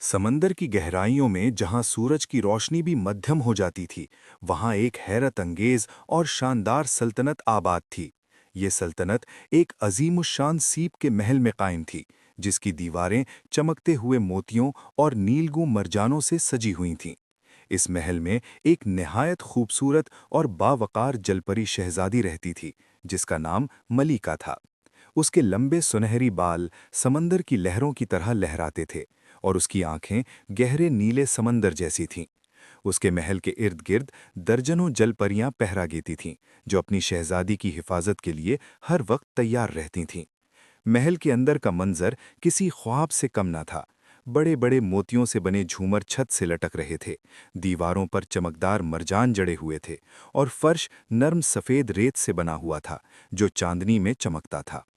समंदर की गहराइयों में जहां सूरज की रोशनी भी मध्यम हो जाती थी, वहां एक हैरत अंगेज और शानदार सल्तनत आबाद थी। ये सल्तनत एक अजीमुशान सीप के महल में कायम थी, जिसकी दीवारें चमकते हुए मोतियों और नीलगू मरजानों से सजी हुई थीं। इस महल में एक निहायत खूबसूरत और बावकार जलपरी शहजादी रहती थी, जिसका नाम मलिका था। उसके लंबे सुनहरी बाल समंदर की लहरों की तरह लहराते थे और उसकी आंखें गहरे नीले समंदर जैसी थीं। उसके महल के इर्द गिर्द दर्जनों जलपरियां पहरा देती थीं, जो अपनी शहजादी की हिफाजत के लिए हर वक्त तैयार रहती थीं। महल के अंदर का मंजर किसी ख्वाब से कम न था। बड़े बड़े मोतियों से बने झूमर छत से लटक रहे थे, दीवारों पर चमकदार मरजान जड़े हुए थे और फर्श नर्म सफ़ेद रेत से बना हुआ था, जो चांदनी में चमकता था।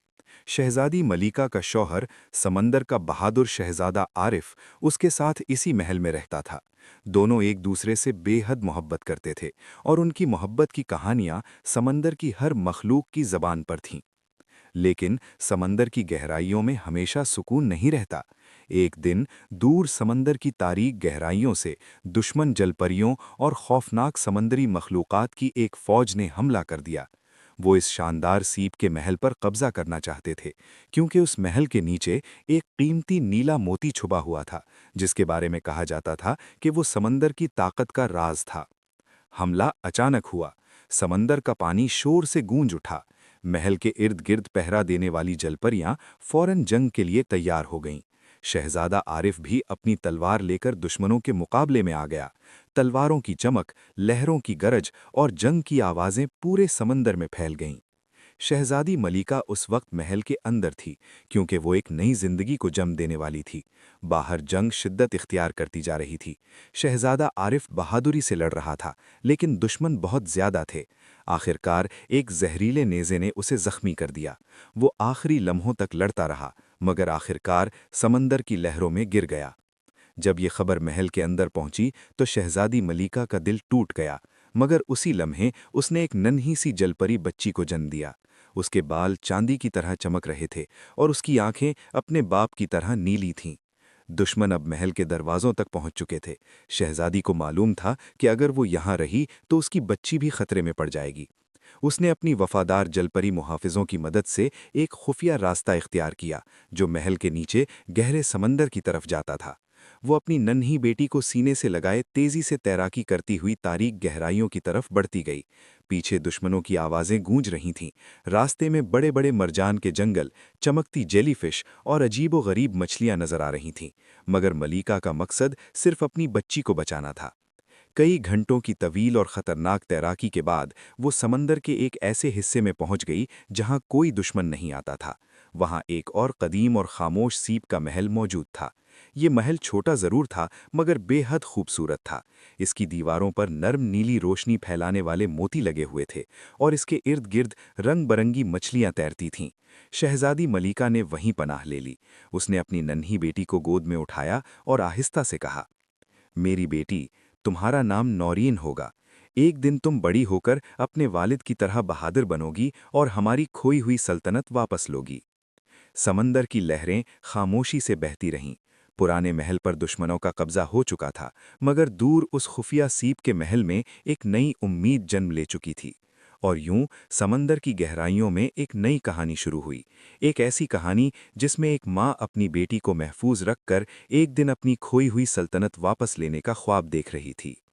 शहजादी मलिका का शौहर समंदर का बहादुर शहजादा आरिफ उसके साथ इसी महल में रहता था। दोनों एक दूसरे से बेहद मोहब्बत करते थे और उनकी मोहब्बत की कहानियां समंदर की हर मखलूक की जबान पर थीं। लेकिन समंदर की गहराइयों में हमेशा सुकून नहीं रहता। एक दिन दूर समंदर की तारीक गहराइयों से दुश्मन जलपरियों और खौफनाक समंदरी मखलूकात की एक फौज ने हमला कर दिया। वो इस शानदार सीप के महल पर कब्जा करना चाहते थे, क्योंकि उस महल के नीचे एक कीमती नीला मोती छुपा हुआ था, जिसके बारे में कहा जाता था कि वो समंदर की ताकत का राज था। हमला अचानक हुआ। समंदर का पानी शोर से गूंज उठा। महल के इर्द गिर्द पहरा देने वाली जलपरियां फौरन जंग के लिए तैयार हो गईं। शहजादा आरिफ भी अपनी तलवार लेकर दुश्मनों के मुकाबले में आ गया। तलवारों की चमक, लहरों की गरज और जंग की आवाजें पूरे समंदर में फैल गईं। शहजादी मलिका उस वक्त महल के अंदर थी, क्योंकि वो एक नई जिंदगी को जन्म देने वाली थी। बाहर जंग शिद्दत इख्तियार करती जा रही थी। शहजादा आरिफ बहादुरी से लड़ रहा था, लेकिन दुश्मन बहुत ज्यादा थे। आखिरकार एक जहरीले नेज़े ने उसे जख्मी कर दिया। वो आखिरी लम्हों तक लड़ता रहा, मगर आखिरकार समंदर की लहरों में गिर गया। जब ये खबर महल के अंदर पहुंची तो शहजादी मलिका का दिल टूट गया, मगर उसी लम्हे उसने एक नन्ही सी जलपरी बच्ची को जन्म दिया। उसके बाल चांदी की तरह चमक रहे थे और उसकी आंखें अपने बाप की तरह नीली थीं। दुश्मन अब महल के दरवाजों तक पहुंच चुके थे। शहजादी को मालूम था कि अगर वो यहाँ रही तो उसकी बच्ची भी खतरे में पड़ जाएगी। उसने अपनी वफादार जलपरी मुहाफिजों की मदद से एक खुफिया रास्ता इख्तियार किया, जो महल के नीचे गहरे समंदर की तरफ जाता था। वो अपनी नन्ही बेटी को सीने से लगाए तेजी से तैराकी करती हुई तारीक गहराइयों की तरफ बढ़ती गई। पीछे दुश्मनों की आवाजें गूंज रही थीं। रास्ते में बड़े बड़े मरजान के जंगल, चमकती जेलीफिश और अजीबो-गरीब मछलियां नजर आ रही थीं, मगर मलिका का मकसद सिर्फ अपनी बच्ची को बचाना था। कई घंटों की तवील और खतरनाक तैराकी के बाद वो समंदर के एक ऐसे हिस्से में पहुंच गई जहां कोई दुश्मन नहीं आता था। वहां एक और कदीम और खामोश सीप का महल मौजूद था। ये महल छोटा जरूर था, मगर बेहद खूबसूरत था। इसकी दीवारों पर नर्म नीली रोशनी फैलाने वाले मोती लगे हुए थे और इसके इर्द गिर्द रंग बरंगी मछलियां तैरती थीं। शहजादी मलिका ने वहीं पनाह ले ली। उसने अपनी नन्ही बेटी को गोद में उठाया और आहिस्ता से कहा, मेरी बेटी, तुम्हारा नाम नौरीन होगा। एक दिन तुम बड़ी होकर अपने वालिद की तरह बहादुर बनोगी और हमारी खोई हुई सल्तनत वापस लोगी। समंदर की लहरें खामोशी से बहती रहीं। पुराने महल पर दुश्मनों का कब्जा हो चुका था, मगर दूर उस खुफिया सीप के महल में एक नई उम्मीद जन्म ले चुकी थी। और यूं समंदर की गहराइयों में एक नई कहानी शुरू हुई। एक ऐसी कहानी जिसमें एक माँ अपनी बेटी को महफूज रखकर एक दिन अपनी खोई हुई सल्तनत वापस लेने का ख्वाब देख रही थी।